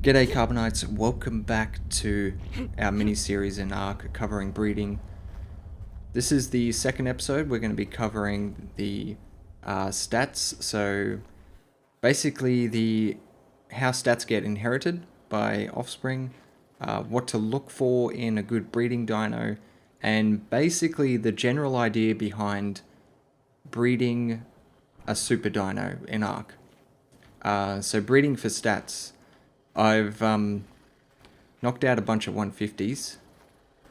G'day Carbonites, welcome back to our mini-series in Ark covering breeding. This is the second episode. We're going to be covering the stats, so basically how stats get inherited by offspring, what to look for in a good breeding dino, and basically the general idea behind breeding a super dino in Ark. So breeding for stats. I've knocked out a bunch of 150s.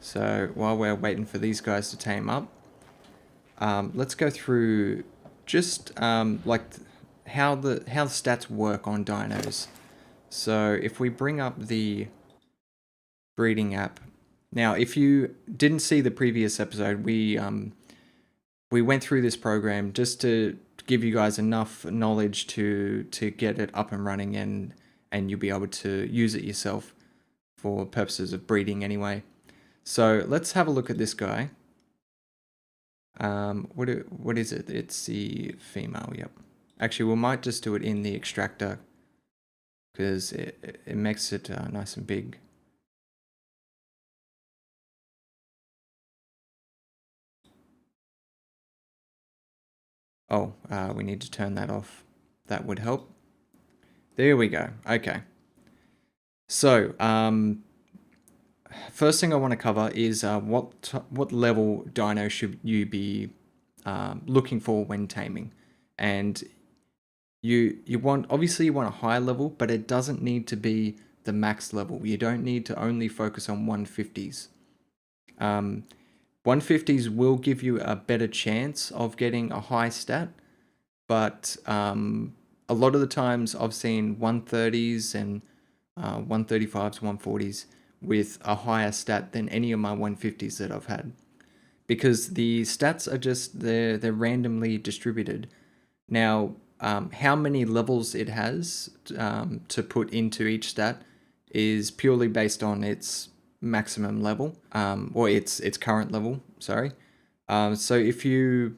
So while we're waiting for these guys to tame up, let's go through just how the stats work on dinos. So if we bring up the breeding app, now if you didn't see the previous episode, we went through this program just to give you guys enough knowledge to get it up and running, and you'll be able to use it yourself for purposes of breeding anyway. So let's have a look at this guy. What is it? It's the female, yep. Actually, we might just do it in the extractor because it makes it nice and big. Oh, we need to turn that off. That would help. There we go. Okay. So, first thing I want to cover is what level dino should you be looking for when taming, and you want a high level, but it doesn't need to be the max level. You don't need to only focus on 150s. 150s will give you a better chance of getting a high stat, but a lot of the times I've seen 130s and 135s, 140s with a higher stat than any of my 150s that I've had, because the stats are just they're randomly distributed. Now, how many levels it has to put into each stat is purely based on its maximum level, or its current level. Sorry. So if you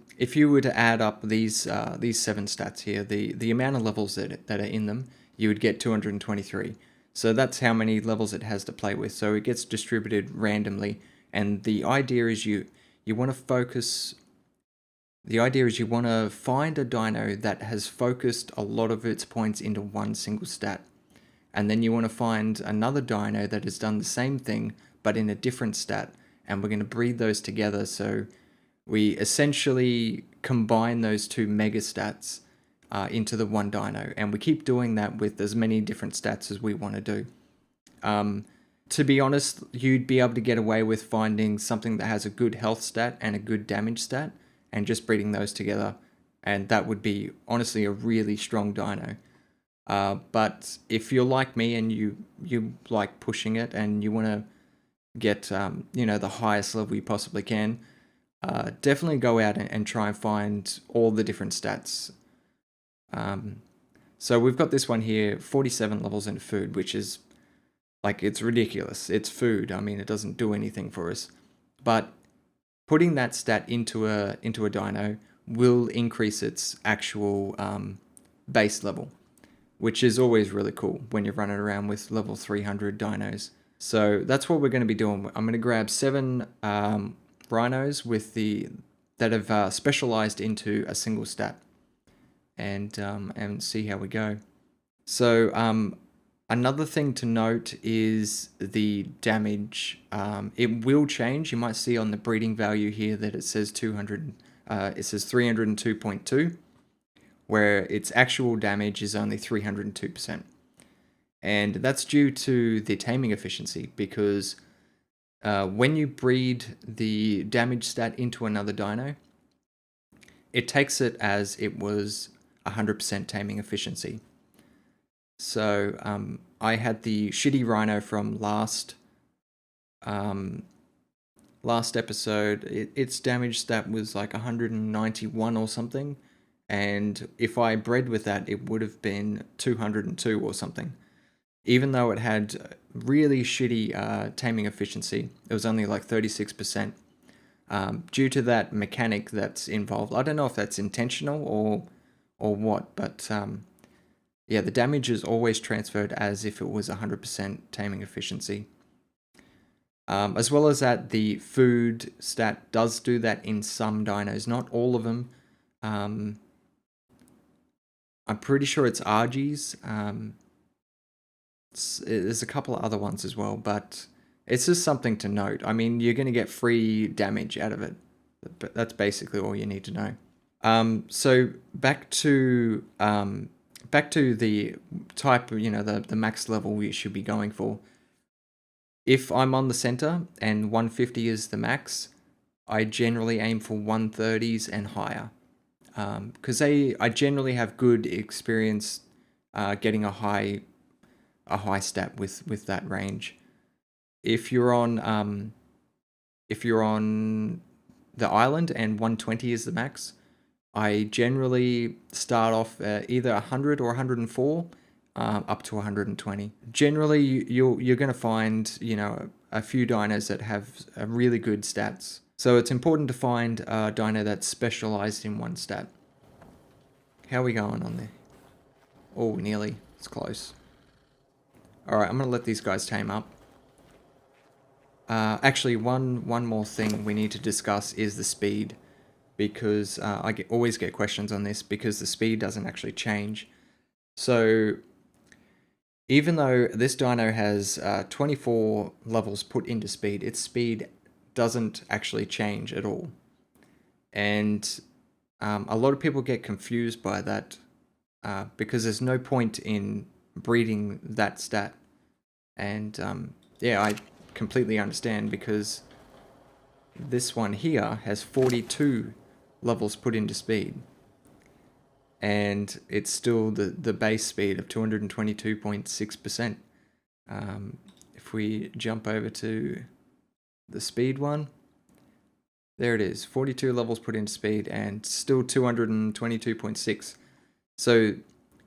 were to add up these 7 stats here, the amount of levels that are in them, you would get 223. So that's how many levels it has to play with. So it gets distributed randomly, and the idea is you want to focus. The idea is you want to find a dino that has focused a lot of its points into one single stat, and then you want to find another dino that has done the same thing but in a different stat, and we're going to breed those together. So we essentially combine those two mega stats into the one dino, and we keep doing that with as many different stats as we want to do. To be honest, you'd be able to get away with finding something that has a good health stat and a good damage stat and just breeding those together, and that would be honestly a really strong dino. But if you're like me and you like pushing it and you want to get the highest level you possibly can, definitely go out and try and find all the different stats. So we've got this one here, 47 levels in food, which is it's ridiculous. It's food. I mean, it doesn't do anything for us, but putting that stat into a dino will increase its actual base level, which is always really cool when you're running around with level 300 dinos. So that's what we're going to be doing. I'm going to grab 7 rhinos that have specialized into a single stat, and see how we go. So another thing to note is the damage. It will change. You might see on the breeding value here that it says 200. It says 302.2, where its actual damage is only 302%. And that's due to the taming efficiency, because when you breed the damage stat into another dino, it takes it as it was 100% taming efficiency. So I had the shitty rhino from last episode. Its damage stat was like 191 or something, and if I bred with that, it would have been 202 or something. Even though it had really shitty taming efficiency, it was only like 36%. Due to that mechanic that's involved. I don't know if that's intentional or what, but yeah, the damage is always transferred as if it was 100% taming efficiency. As well as that, the food stat does do that in some dinos, not all of them. I'm pretty sure it's RG's. There's a couple of other ones as well, but it's just something to note. I mean, you're going to get free damage out of it. But that's basically all you need to know. So back to the type of, the max level we should be going for. If I'm on the center and 150 is the max, I generally aim for 130s and higher. Because I generally have good experience getting a high stat with that range. If you're on the island and 120 is the max, I generally start off either 100 or 104 up to 120. Generally, you're going to find a few dinos that have really good stats. So it's important to find a dino that's specialized in one stat. How are we going on there? Oh, nearly. It's close. Alright, I'm going to let these guys tame up. Actually, one more thing we need to discuss is the speed. Because I always get questions on this, because the speed doesn't actually change. So even though this dino has 24 levels put into speed, its speed doesn't actually change at all. And a lot of people get confused by that because there's no point in breeding that stat. And yeah, I completely understand, because this one here has 42 levels put into speed, and it's still the base speed of 222.6%. If we jump over to the speed one, there it is, 42 levels put into speed and still 222.6. So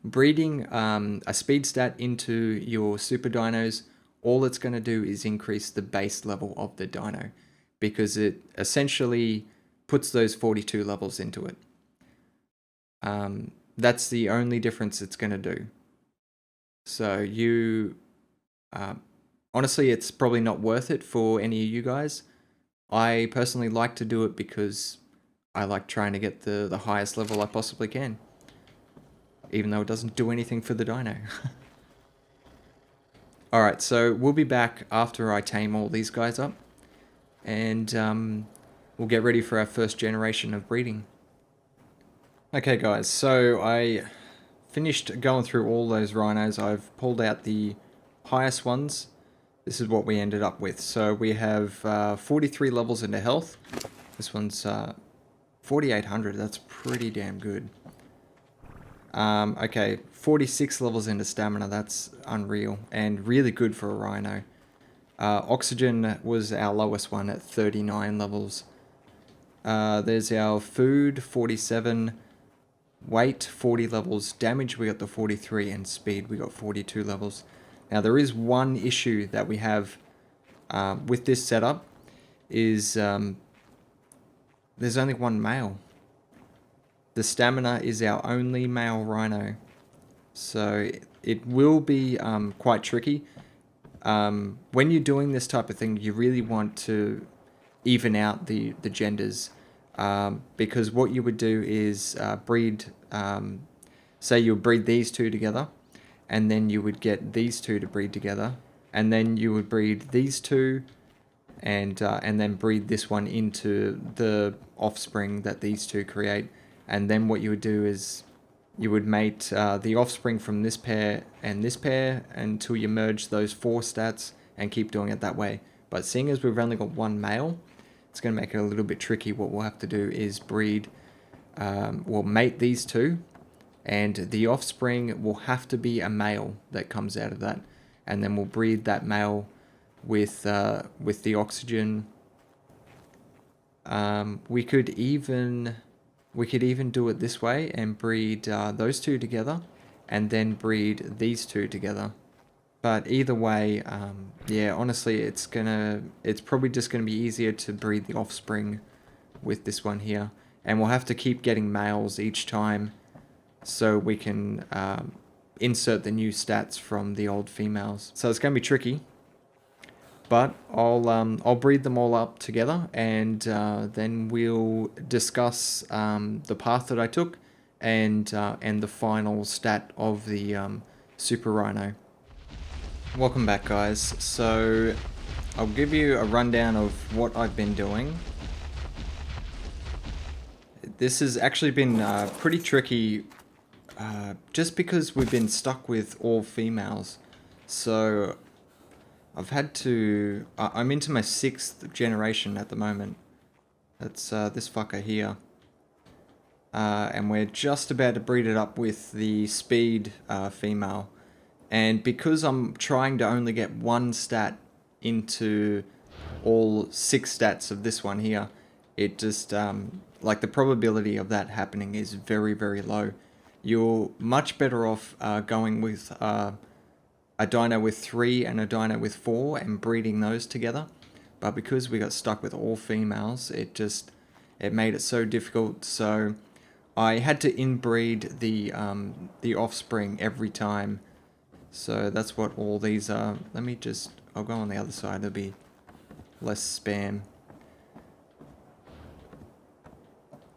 breeding a speed stat into your super dinos, all it's going to do is increase the base level of the dino, because it essentially puts those 42 levels into it. That's the only difference it's going to do. So honestly, it's probably not worth it for any of you guys. I personally like to do it because I like trying to get the highest level I possibly can, even though it doesn't do anything for the dino. Alright, so we'll be back after I tame all these guys up, and we'll get ready for our first generation of breeding. Okay guys, so I finished going through all those rhinos. I've pulled out the highest ones. This is what we ended up with. So we have 43 levels into health. This one's 4,800. That's pretty damn good. Okay, 46 levels into stamina. That's unreal and really good for a rhino. Oxygen was our lowest one at 39 levels. There's our food, 47. Weight, 40 levels. Damage, we got the 43. And speed, we got 42 levels. Now, there is one issue that we have with this setup, is there's only one male. The stamina is our only male rhino. So it will be quite tricky. When you're doing this type of thing, you really want to even out the genders. Because what you would do is breed, say you would breed these two together, and then you would get these two to breed together, and then you would breed these two, and then breed this one into the offspring that these two create. And then what you would do is you would mate the offspring from this pair and this pair until you merge those 4 stats, and keep doing it that way. But seeing as we've only got one male, it's going to make it a little bit tricky. What we'll have to do is breed, we'll mate these two, and the offspring will have to be a male that comes out of that. And then we'll breed that male with the oxygen. We could even do it this way and breed those two together, and then breed these two together. But either way, yeah, honestly, it's probably just gonna be easier to breed the offspring with this one here, and we'll have to keep getting males each time, so we can insert the new stats from the old females. So it's going to be tricky. But I'll breed them all up together, and then we'll discuss the path that I took and the final stat of the Super Rhino. Welcome back, guys. So I'll give you a rundown of what I've been doing. This has actually been pretty tricky, just because we've been stuck with all females. So I've had to... I'm into my 6th generation at the moment. That's this fucker here. And we're just about to breed it up with the speed female. And because I'm trying to only get one stat into all 6 stats of this one here, it just... like the probability of that happening is very, very low. You're much better off going with... a dino with 3 and a dino with 4 and breeding those together. But because we got stuck with all females, it made it so difficult. So I had to inbreed the offspring every time. So that's what all these are. I'll go on the other side, there'll be less spam.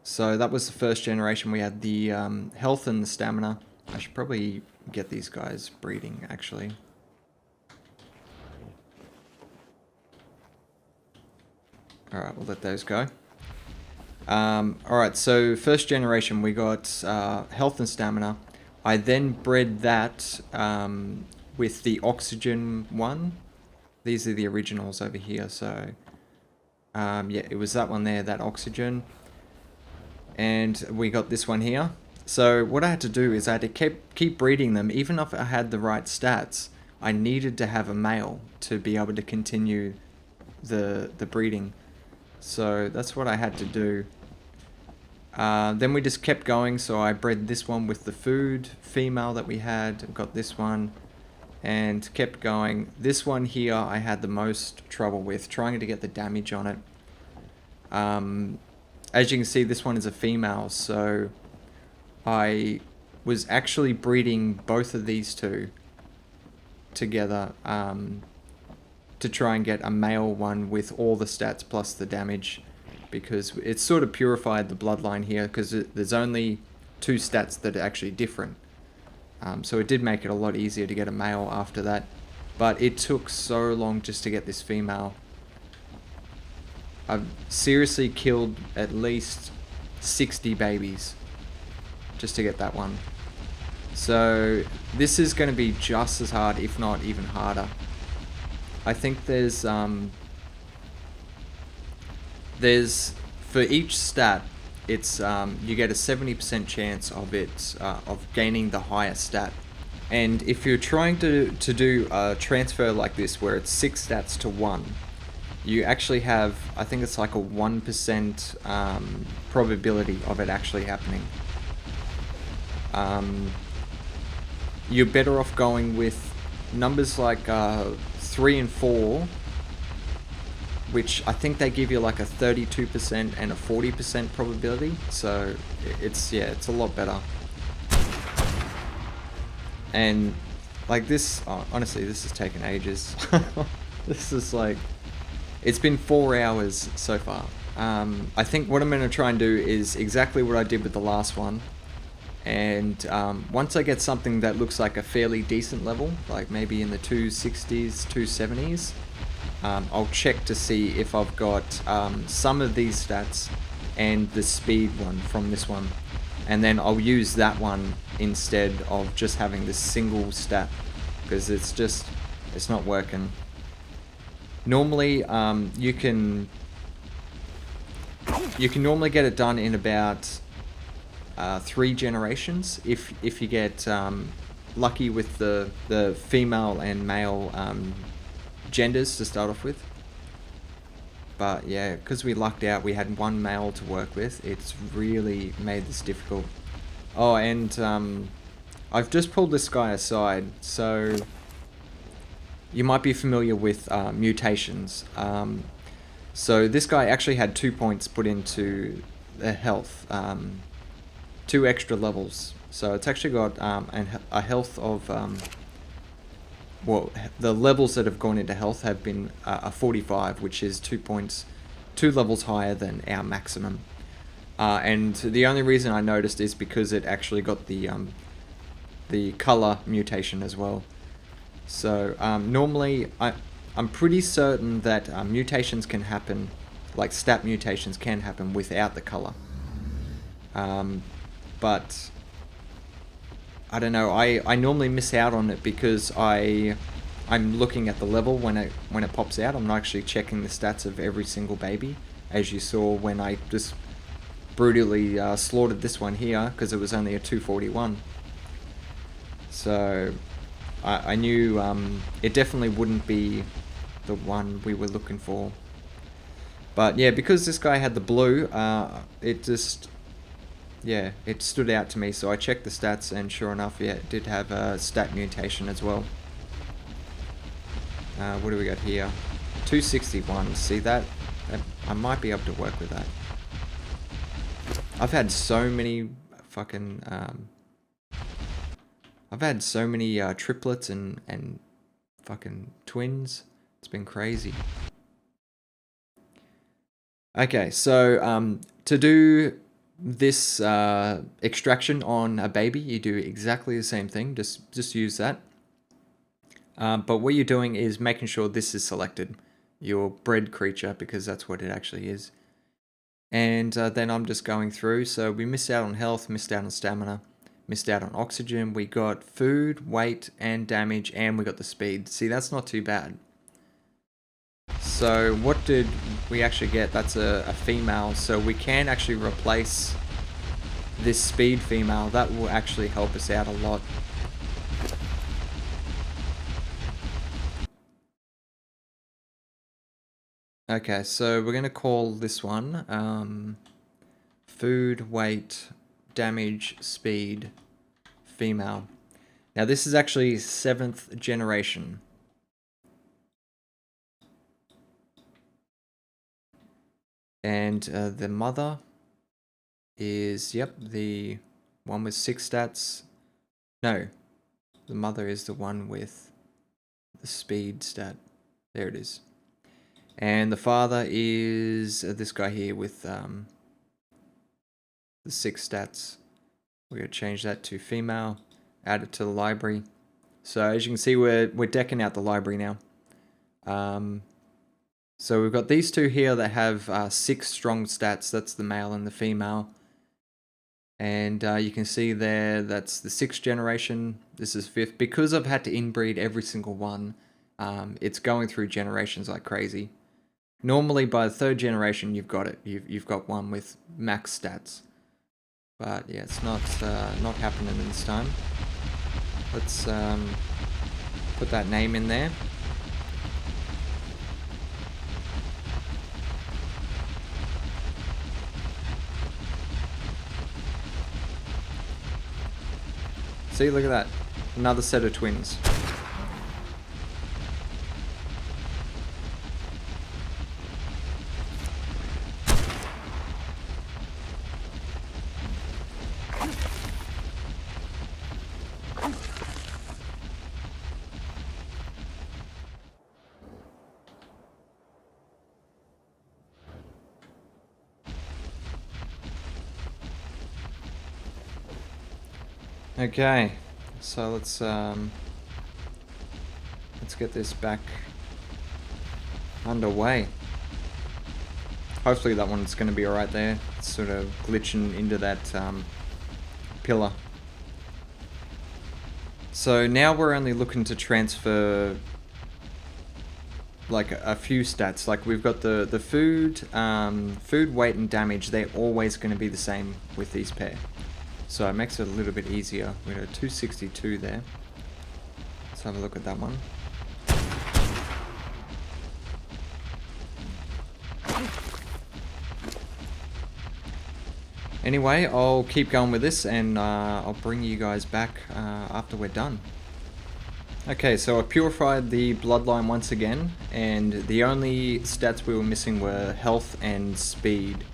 So that was the first generation. We had the health and the stamina. I should probably get these guys breeding, actually. Alright, we'll let those go. Alright, so first generation we got health and stamina. I then bred that with the oxygen one. These are the originals over here, so yeah, it was that one there, that oxygen. And we got this one here. So what I had to do is I had to keep breeding them. Even if I had the right stats, I needed to have a male to be able to continue the breeding. So that's what I had to do. Then we just kept going. So I bred this one with the food female that we had. Got this one and kept going. This one here I had the most trouble with, trying to get the damage on it. As you can see, this one is a female, so I was actually breeding both of these two together to try and get a male one with all the stats plus the damage, because it sort of purified the bloodline here, because there's only 2 stats that are actually different. So it did make it a lot easier to get a male after that, but it took so long just to get this female. I've seriously killed at least 60 babies just to get that one. So this is going to be just as hard, if not even harder. I think there's for each stat, it's you get a 70% chance of it of gaining the highest stat. And if you're trying to do a transfer like this where it's 6 stats to 1, you actually have, I think it's like a 1% probability of it actually happening. You're better off going with numbers like 3 and 4, which I think they give you like a 32% and a 40% probability. So it's a lot better. And like this, honestly, this has taken ages. This is like, it's been 4 hours so far. I think what I'm going to try and do is exactly what I did with the last one. And once I get something that looks like a fairly decent level, like maybe in the 260s, 270s, I'll check to see if I've got some of these stats and the speed one from this one. And then I'll use that one instead of just having this single stat, because it's not working. Normally, you can normally get it done in about 3 generations if you get lucky with the female and male genders to start off with. But yeah, because we lucked out, we had 1 male to work with. It's really made this difficult. Oh, and I've just pulled this guy aside, so you might be familiar with mutations. So this guy actually had 2 points put into the health. 2 extra levels. So it's actually got a health of well, the levels that have gone into health have been a 45, which is 2 levels higher than our maximum. And the only reason I noticed is because it actually got the color mutation as well. So normally I'm pretty certain that mutations can happen, like stat mutations can happen without the color. But I don't know, I normally miss out on it because I'm looking at the level when it pops out. I'm not actually checking the stats of every single baby, as you saw when I just brutally slaughtered this one here because it was only a 241. So I knew it definitely wouldn't be the one we were looking for. But yeah, because this guy had the blue, it just, yeah, it stood out to me. So I checked the stats, and sure enough, yeah, it did have a stat mutation as well. What do we got here? 261. See that? I might be able to work with that. I've had so many fucking triplets and fucking twins. It's been crazy. Okay, so to do this extraction on a baby, you do exactly the same thing. Just use that. But what you're doing is making sure this is selected, your bred creature, because that's what it actually is. And then I'm just going through. So we missed out on health, missed out on stamina, missed out on oxygen. We got food, weight, and damage, and we got the speed. See, that's not too bad. So what did we actually get? That's a female. So we can actually replace this speed female. That will actually help us out a lot. Okay, so we're going to call this one food, weight, damage, speed, female. Now this is actually 7th generation. And the mother is, yep, the one with 6 stats. No, the mother is the one with the speed stat. There it is. And the father is this guy here with the 6 stats. We're going to change that to female, add it to the library. So as you can see, we're decking out the library now. So we've got these two here that have 6 strong stats. That's the male and the female. And you can see there, that's the 6th generation. This is 5th. Because I've had to inbreed every single one, it's going through generations like crazy. Normally by the 3rd generation, you've got it. You've got one with max stats. But yeah, it's not happening this time. Let's put that name in there. See, look at that. Another set of twins. Okay, so let's get this back underway. Hopefully that one's going to be alright there. It's sort of glitching into that pillar. So now we're only looking to transfer like a few stats. Like we've got the food, food, weight, and damage. They're always going to be the same with these pair. So it makes it a little bit easier. We got a 262 there. Let's have a look at that one. Anyway, I'll keep going with this and I'll bring you guys back after we're done. Okay, so I purified the bloodline once again, and the only stats we were missing were health and speed.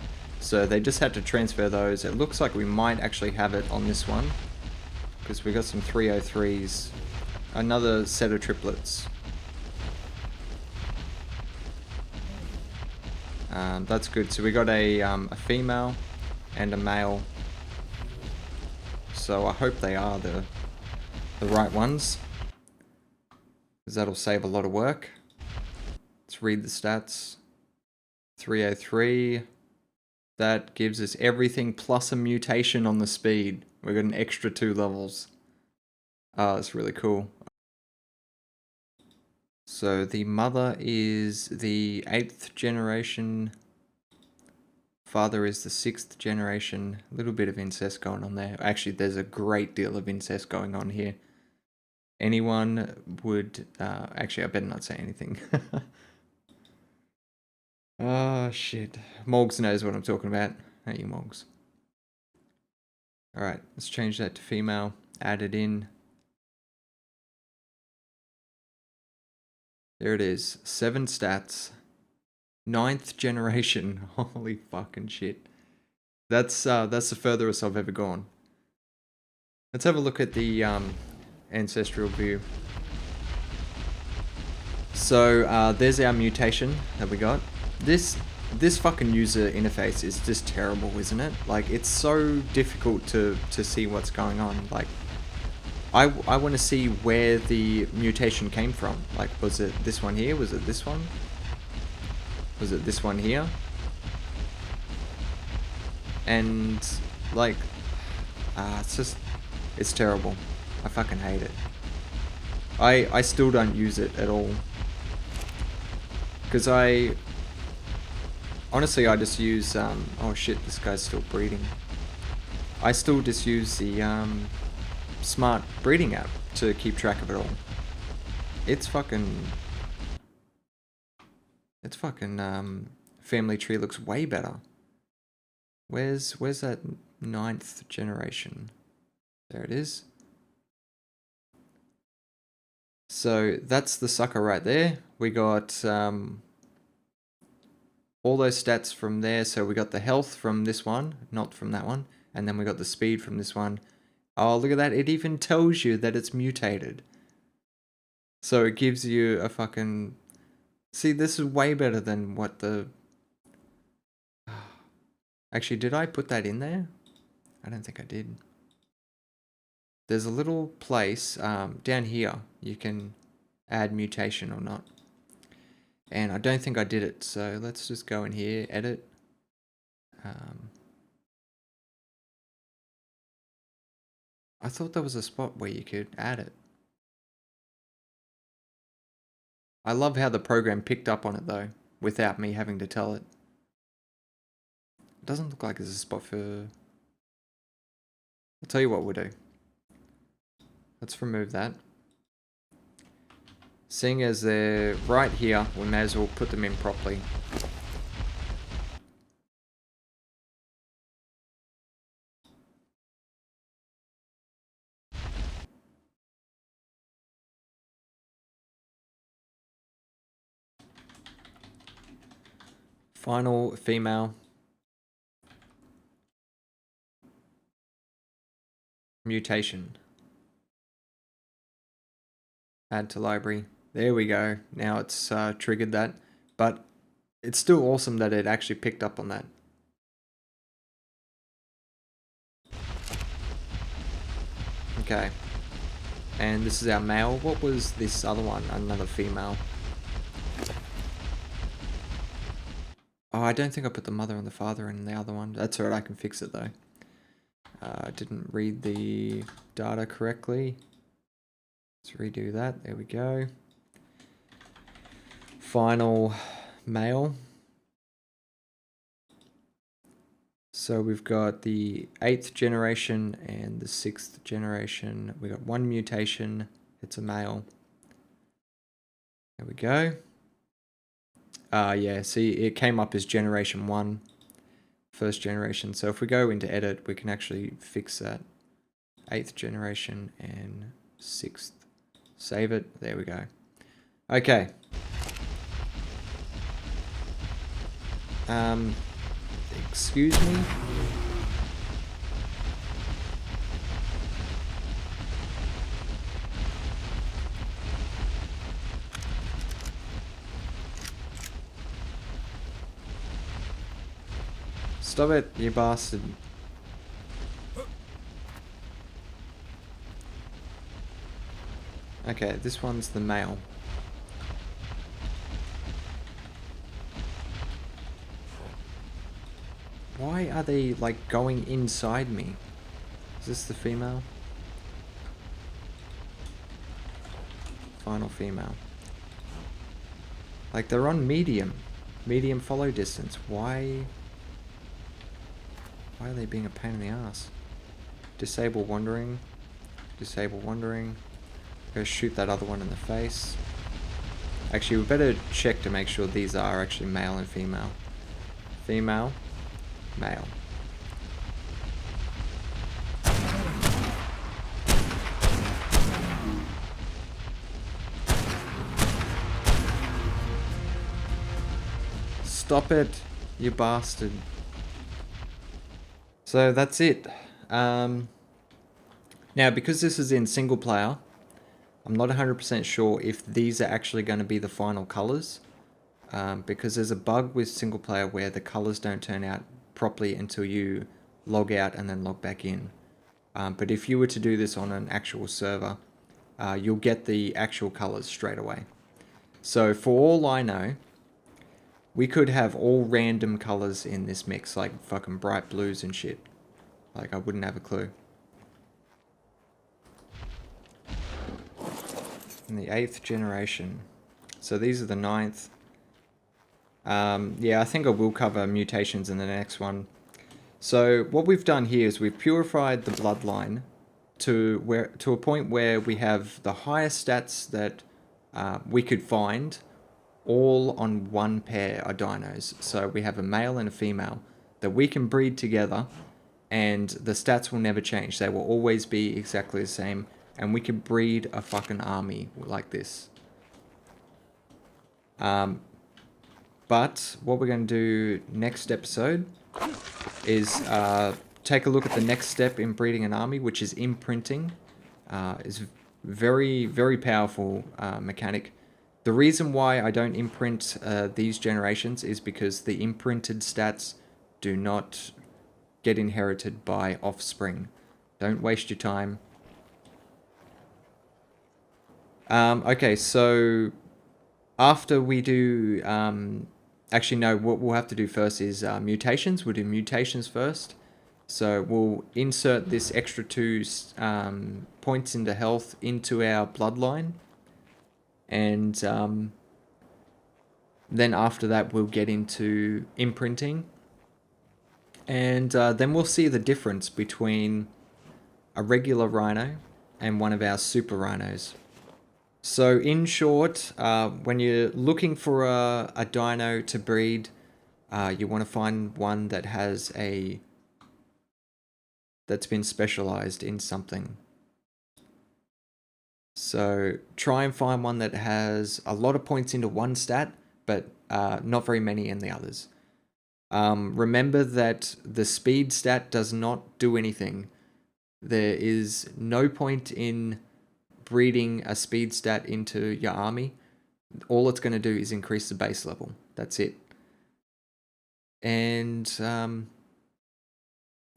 So they just had to transfer those. It looks like we might actually have it on this one, because we got some 303s. Another set of triplets. That's good. So we got a female and a male. So I hope they are the right ones, because that'll save a lot of work. Let's read the stats. 303. That gives us everything plus a mutation on the speed. We got an extra 2 levels. That's really cool. So the mother is the 8th generation. Father is the 6th generation. A little bit of incest going on there. Actually, there's a great deal of incest going on here. Anyone would... actually, I better not say anything. Oh, shit. Morgs knows what I'm talking about. Hey, you Morgs. Alright, let's change that to female. Add it in. There it is. 7 stats. 9th generation. Holy fucking shit. That's the furthest I've ever gone. Let's have a look at the ancestral view. So there's our mutation that we got. This fucking user interface is just terrible, isn't it? Like, it's so difficult to see what's going on. Like, I want to see where the mutation came from. Like, was it this one here? Was it this one? Was it this one here? And, like, it's terrible. I fucking hate it. I still don't use it at all. Because honestly, I just use, oh shit, this guy's still breeding. I still just use the, Smart Breeding App to keep track of it all. It's fucking, family tree looks way better. Where's that 9th generation? There it is. So that's the sucker right there. We got all those stats from there. So we got the health from this one, not from that one. And then we got the speed from this one. Oh, look at that. It even tells you that it's mutated. So it gives you a fucking... See, this is way better than what the... Actually, did I put that in there? I don't think I did. There's a little place down here. You can add mutation or not. And I don't think I did it. So let's just go in here, edit. I thought there was a spot where you could add it. I love how the program picked up on it though, without me having to tell it. It doesn't look like there's a spot for... I'll tell you what we'll do. Let's remove that. Seeing as they're right here, we may as well put them in properly. Final female. Mutation. Add to library. There we go. Now it's triggered that. But it's still awesome that it actually picked up on that. Okay. And this is our male. What was this other one? Another female. Oh, I don't think I put the mother and the father in the other one. That's alright, I can fix it though. I didn't read the data correctly. Let's redo that. There we go. Final male. So we've got the 8th generation and the 6th generation. We got one mutation. It's a male. There we go. Yeah, see, it came up as generation 1, first generation. So if we go into edit, we can actually fix that. 8th generation and 6th. Save it. There we go. Okay. There you Excuse me? Stop it, you bastard. Okay, this one's the male. Why are they, like, going inside me? Is this the female? Final female. Like, they're on medium. Medium follow distance. Why are they being a pain in the ass? Disable wandering. Disable wandering. Go shoot that other one in the face. Actually, we better check to make sure these are actually male and female. Female. Male. Stop it, you bastard. So that's it. Now, because this is in single player, I'm not 100% sure if these are actually going to be the final colors. Because there's a bug with single player where the colors don't turn out properly until you log out and then log back in. But if you were to do this on an actual server, you'll get the actual colors straight away. So for all I know, we could have all random colors in this mix, like fucking bright blues and shit. Like, I wouldn't have a clue. In the 8th generation. So these are the 9th. Yeah, I think I will cover mutations in the next one. So what we've done here is we've purified the bloodline to a point where we have the highest stats that we could find, all on one pair of dinos. So we have a male and a female that we can breed together, and the stats will never change. They will always be exactly the same, and we can breed a fucking army like this. But what we're going to do next episode is take a look at the next step in breeding an army, which is imprinting. It's very, very powerful mechanic. The reason why I don't imprint these generations is because the imprinted stats do not get inherited by offspring. Don't waste your time. Okay, so after we do... actually, no, what we'll have to do first is mutations. We'll do mutations first. So we'll insert this extra 2 points into health into our bloodline. And then after that, we'll get into imprinting. And then we'll see the difference between a regular rhino and one of our super rhinos. So in short, when you're looking for a dino to breed, you want to find one that has that's been specialized in something. So try and find one that has a lot of points into one stat, but not very many in the others. Remember that the speed stat does not do anything. There is no point in breeding a speed stat into your army. All it's going to do is increase the base level. That's it. And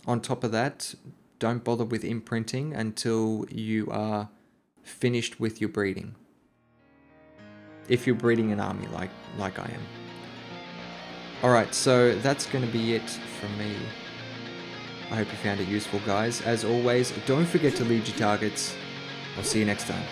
on top of that, don't bother with imprinting until you are finished with your breeding. If you're breeding an army like I am. Alright, so that's going to be it from me. I hope you found it useful, guys. As always, don't forget to lead your targets. I'll see you next time.